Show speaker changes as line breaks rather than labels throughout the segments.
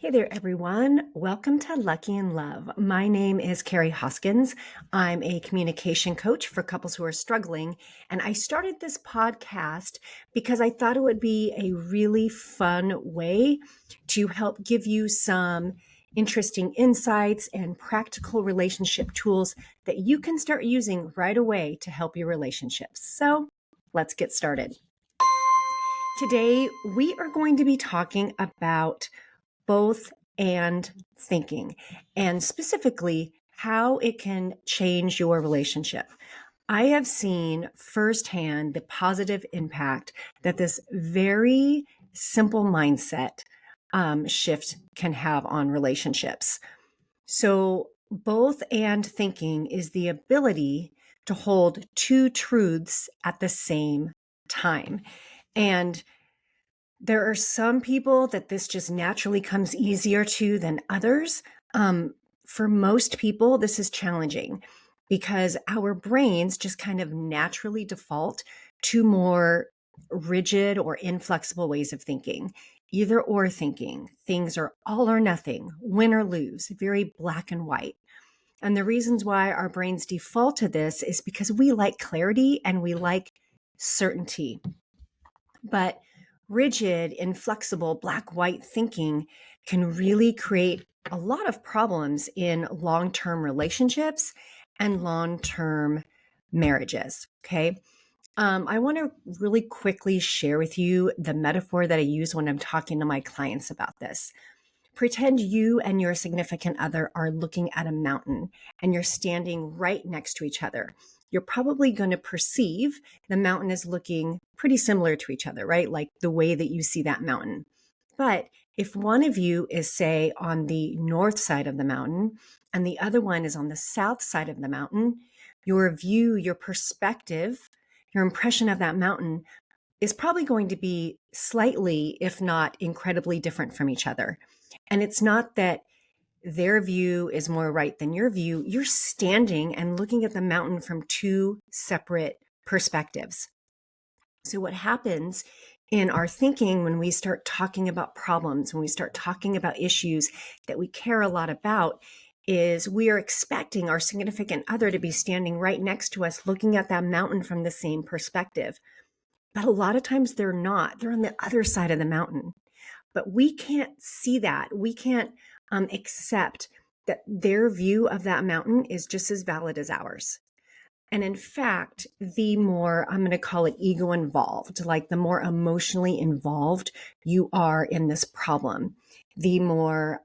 Hey there, everyone. Welcome to Lucky in Love. My name is Kari Hoskins. I'm a communication coach for couples who are struggling. And I started this podcast because I thought it would be a really fun way to help give you some interesting insights and practical relationship tools that you can start using right away to help your relationships. So let's get started. Today, we are going to be talking about both and thinking, and specifically how it can change your relationship. I have seen firsthand the positive impact that this very simple mindset shift can have on relationships. So, both and thinking is the ability to hold two truths at the same time. And there are some people that this just naturally comes easier to than others. For most people, this is challenging because our brains just kind of naturally default to more rigid or inflexible ways of thinking, either or thinking. Things are all or nothing, win or lose, very black and white. And the reasons why our brains default to this is because we like clarity and we like certainty. But rigid, inflexible, black white thinking can really create a lot of problems in long term relationships and long term marriages. Okay. I want to really quickly share with you the metaphor that I use when I'm talking to my clients about this. Pretend you and your significant other are looking at a mountain and you're standing right next to each other. You're probably going to perceive the mountain as looking pretty similar to each other, right? Like the way that you see that mountain. But if one of you is, say, on the north side of the mountain and the other one is on the south side of the mountain, your view, your perspective, your impression of that mountain is probably going to be slightly, if not incredibly different from each other. And it's not that their view is more right than your view. You're standing and looking at the mountain from two separate perspectives. So, what happens in our thinking when we start talking about problems, when we start talking about issues that we care a lot about, is we are expecting our significant other to be standing right next to us, looking at that mountain from the same perspective. But a lot of times they're not. They're on the other side of the mountain. But we can't see that. We can't accept that their view of that mountain is just as valid as ours. And in fact, the more, I'm going to call it ego involved, like the more emotionally involved you are in this problem, the more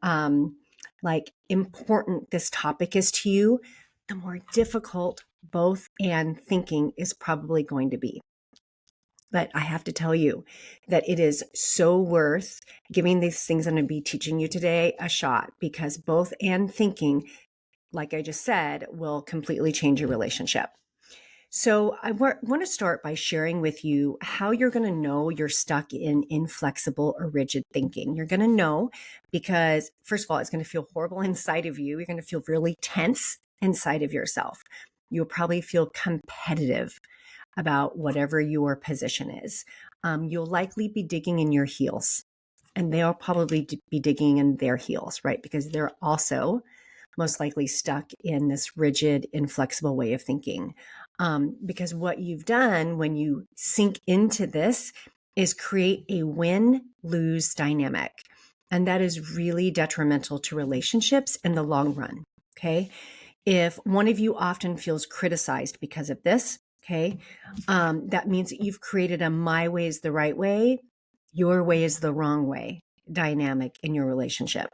like important this topic is to you, the more difficult both and thinking is probably going to be. But I have to tell you that it is so worth giving these things I'm going to be teaching you today a shot, because both and thinking, like I just said, will completely change your relationship. So I want to start by sharing with you how you're going to know you're stuck in inflexible or rigid thinking. You're going to know because, first of all, it's going to feel horrible inside of you. You're going to feel really tense inside of yourself. You'll probably feel competitive about whatever your position is. You'll likely be digging in your heels, and they'll probably be digging in their heels, right? Because they're also most likely stuck in this rigid, inflexible way of thinking. Because what you've done when you sink into this is create a win-lose dynamic. And that is really detrimental to relationships in the long run, okay? If one of you often feels criticized because of this, okay, that means that you've created a my way is the right way, your way is the wrong way dynamic in your relationship.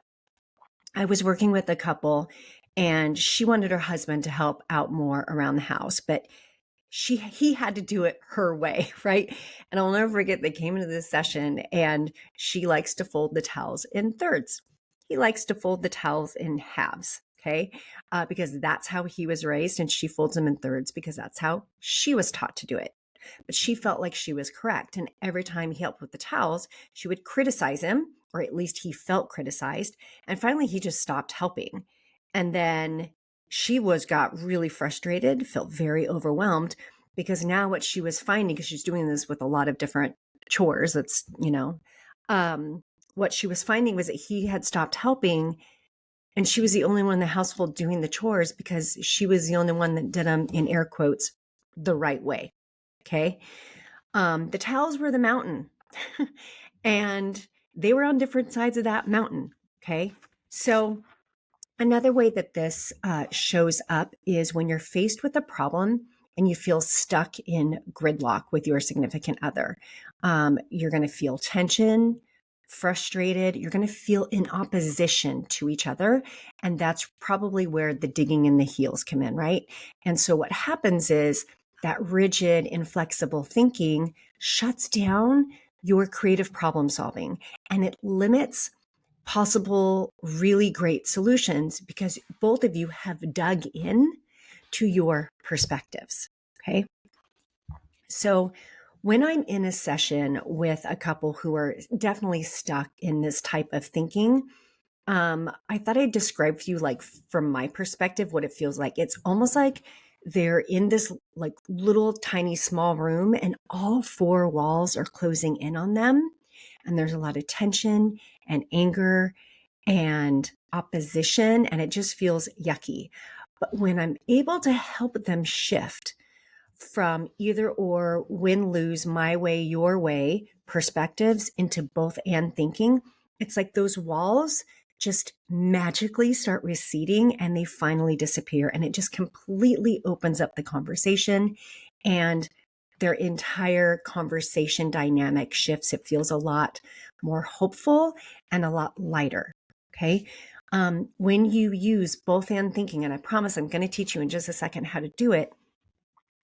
I was working with a couple and she wanted her husband to help out more around the house, but he had to do it her way, right? And I'll never forget, they came into this session and she likes to fold the towels in thirds. He likes to fold the towels in halves, okay? Because that's how he was raised, and she folds them in thirds because that's how she was taught to do it. But she felt like she was correct. And every time he helped with the towels, she would criticize him, or at least he felt criticized. And finally, he just stopped helping. And then got really frustrated, felt very overwhelmed, because now what she was finding, because she's doing this with a lot of different chores, that's, um, what she was finding was that he had stopped helping, and she was the only one in the household doing the chores because she was the only one that did them, in air quotes, the right way. Okay. The towels were the mountain and they were on different sides of that mountain. Okay. So another way that this shows up is when you're faced with a problem and you feel stuck in gridlock with your significant other. You're going to feel tension, frustrated. You're going to feel in opposition to each other. And that's probably where the digging in the heels come in, right? And so what happens is that rigid, inflexible thinking shuts down your creative problem solving, and it limits possible really great solutions because both of you have dug in to your perspectives. Okay. So when I'm in a session with a couple who are definitely stuck in this type of thinking, I thought I'd describe for you, like from my perspective, what it feels like. It's almost like they're in this like little tiny small room and all four walls are closing in on them. And there's a lot of tension and anger and opposition, and it just feels yucky. But when I'm able to help them shift from either or, win, lose, my way, your way perspectives into both and thinking, it's like those walls just magically start receding and they finally disappear. And it just completely opens up the conversation and their entire conversation dynamic shifts. It feels a lot more hopeful and a lot lighter. Okay. When you use both and thinking, and I promise I'm going to teach you in just a second how to do it,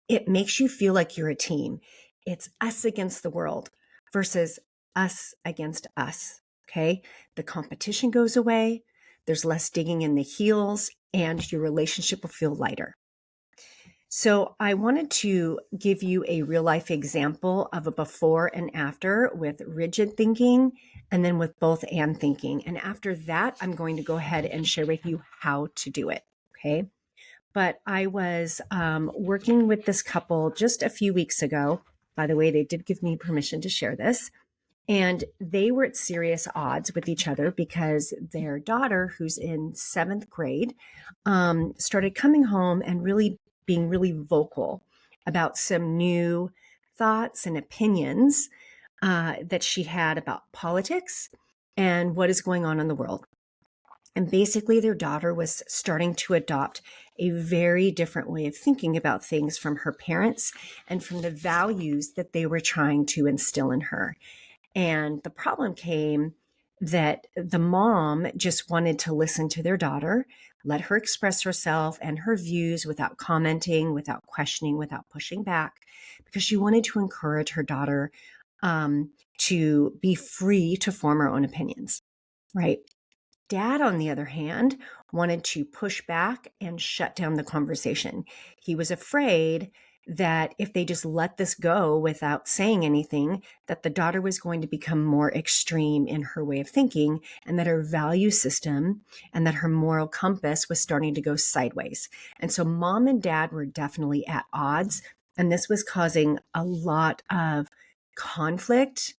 it makes you feel like you're a team. It's us against the world versus us against us. Okay. The competition goes away. There's less digging in the heels and your relationship will feel lighter. So I wanted to give you a real life example of a before and after with rigid thinking and then with both and thinking. And after that, I'm going to go ahead and share with you how to do it. Okay. But I was working with this couple just a few weeks ago. By the way, they did give me permission to share this. And they were at serious odds with each other because their daughter, who's in seventh grade, started coming home and really being really vocal about some new thoughts and opinions that she had about politics and what is going on in the world. And basically, their daughter was starting to adopt a very different way of thinking about things from her parents and from the values that they were trying to instill in her. And the problem came that the mom just wanted to listen to their daughter, let her express herself and her views without commenting, without questioning, without pushing back, because she wanted to encourage her daughter to be free to form her own opinions, right? Dad, on the other hand, wanted to push back and shut down the conversation. He was afraid that if they just let this go without saying anything, that the daughter was going to become more extreme in her way of thinking and that her value system and that her moral compass was starting to go sideways. And so mom and dad were definitely at odds, and this was causing a lot of conflict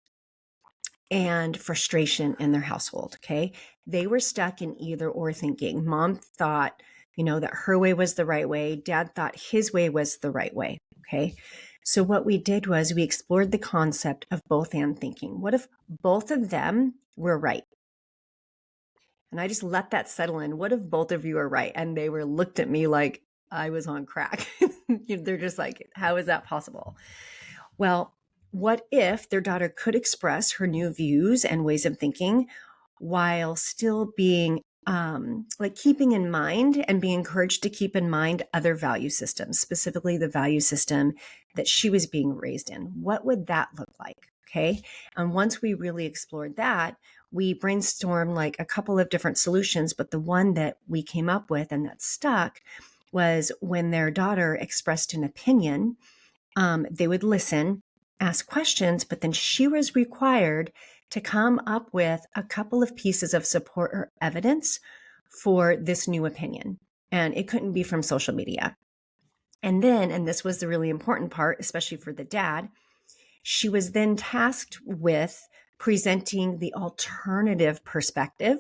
and frustration in their household. Okay. They were stuck in either or thinking. Mom thought, that her way was the right way. Dad thought his way was the right way. Okay. So what we did was we explored the concept of both and thinking. What if both of them were right? And I just let that settle in. What if both of you are right? And they were looked at me like I was on crack. They're just like, how is that possible? Well, what if their daughter could express her new views and ways of thinking while still being like keeping in mind and being encouraged to keep in mind other value systems, specifically the value system that she was being raised in? What would that look like? Okay. And once we really explored that, we brainstormed like a couple of different solutions, but the one that we came up with and that stuck was when their daughter expressed an opinion, they would listen, ask questions, but then she was required to come up with a couple of pieces of support or evidence for this new opinion. And it couldn't be from social media. And then, and this was the really important part, especially for the dad, she was then tasked with presenting the alternative perspective,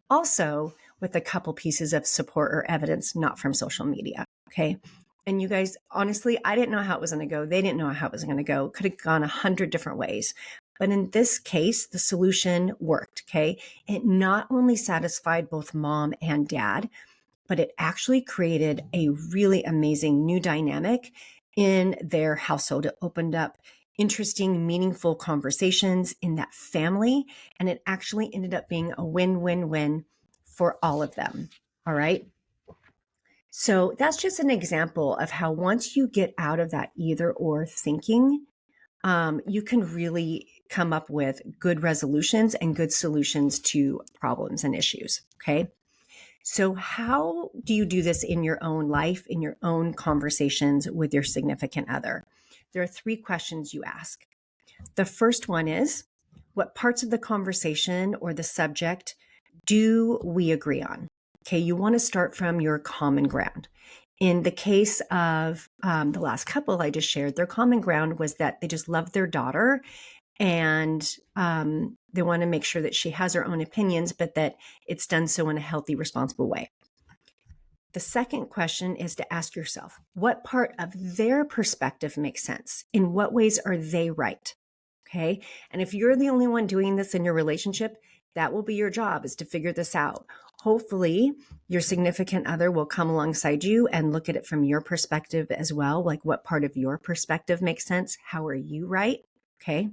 also with a couple pieces of support or evidence, not from social media. Okay. And you guys, honestly, I didn't know how it was going to go. They didn't know how it was going to go. Could have gone 100 different ways. But in this case, the solution worked. Okay. It not only satisfied both mom and dad, but it actually created a really amazing new dynamic in their household. It opened up interesting, meaningful conversations in that family, and it actually ended up being a win-win-win for all of them. All right. So that's just an example of how once you get out of that either or thinking, you can really come up with good resolutions and good solutions to problems and issues. Okay. So how do you do this in your own life, in your own conversations with your significant other? There are 3 questions you ask. The first one is, what parts of the conversation or the subject do we agree on? Okay, you want to start from your common ground. In the case of the last couple I just shared, their common ground was that they just love their daughter, and they want to make sure that she has her own opinions, but that it's done so in a healthy, responsible way. The second question is to ask yourself, what part of their perspective makes sense? In what ways are they right? Okay. And if you're the only one doing this in your relationship, that will be your job, is to figure this out. Hopefully your significant other will come alongside you and look at it from your perspective as well. Like, what part of your perspective makes sense? How are you right? Okay.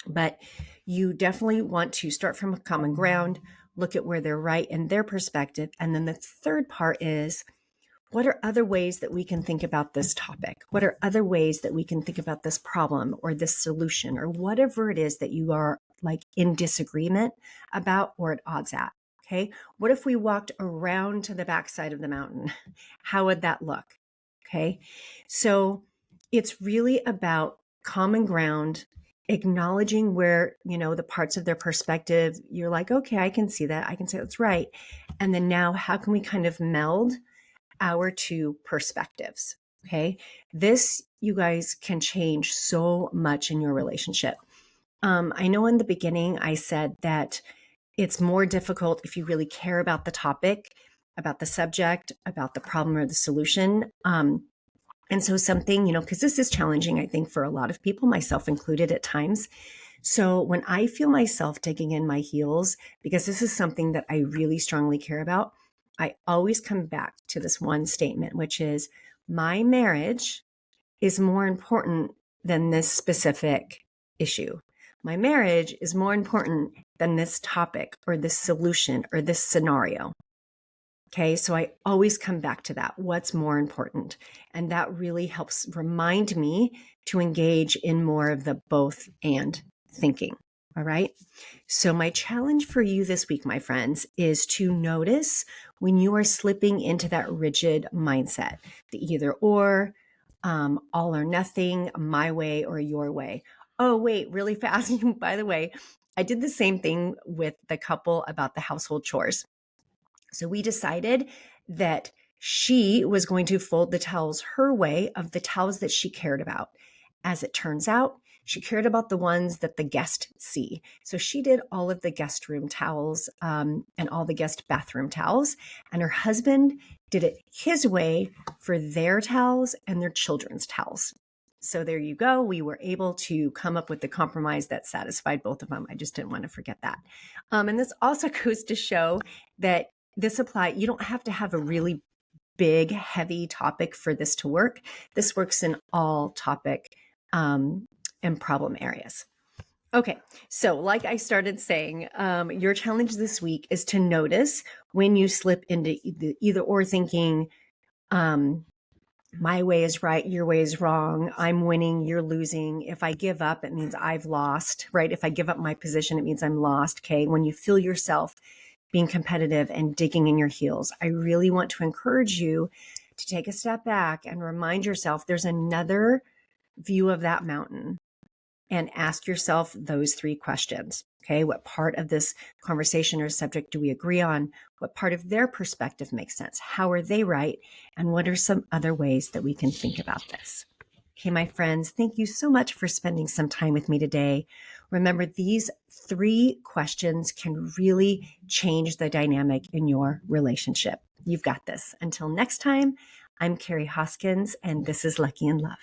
But you definitely want to start from a common ground, look at where they're right in their perspective. And then the third part is, what are other ways that we can think about this topic? What are other ways that we can think about this problem or this solution or whatever it is that you are like in disagreement about or at odds at? Okay. What if we walked around to the backside of the mountain? How would that look? Okay. So it's really about common ground, acknowledging where, the parts of their perspective, you're like, okay, I can see that. I can say that's right. And then now how can we kind of meld our 2 perspectives? Okay. This, you guys, can change so much in your relationship. I know in the beginning I said that it's more difficult if you really care about the topic, about the subject, about the problem or the solution. And so something, because this is challenging, I think, for a lot of people, myself included at times. So when I feel myself digging in my heels, because this is something that I really strongly care about, I always come back to this one statement, which is, my marriage is more important than this specific issue. My marriage is more important than this topic or this solution or this scenario. Okay, so I always come back to that. What's more important? And that really helps remind me to engage in more of the both and thinking. All right. So my challenge for you this week, my friends, is to notice when you are slipping into that rigid mindset, the either or, all or nothing, my way or your way. Oh, wait, really fast. By the way, I did the same thing with the couple about the household chores. So we decided that she was going to fold the towels her way, of the towels that she cared about. As it turns out, she cared about the ones that the guests see. So she did all of the guest room towels and all the guest bathroom towels. And her husband did it his way for their towels and their children's towels. So there you go. We were able to come up with the compromise that satisfied both of them. I just didn't want to forget that. And this also goes to show that you don't have to have a really big, heavy topic for this to work. This works in all topic and problem areas. Okay, so like I started saying, your challenge this week is to notice when you slip into either or thinking, my way is right, your way is wrong, I'm winning, you're losing. If I give up, it means I've lost, right? If I give up my position, it means I'm lost. Okay, when you feel yourself being competitive and digging in your heels, I really want to encourage you to take a step back and remind yourself there's another view of that mountain, and ask yourself those 3 questions. Okay, what part of this conversation or subject do we agree on? What part of their perspective makes sense? How are they right? And what are some other ways that we can think about this? Okay, my friends, thank you so much for spending some time with me today. Remember, these 3 questions can really change the dynamic in your relationship. You've got this. Until next time, I'm Kari Hoskins, and this is Lucky in Love.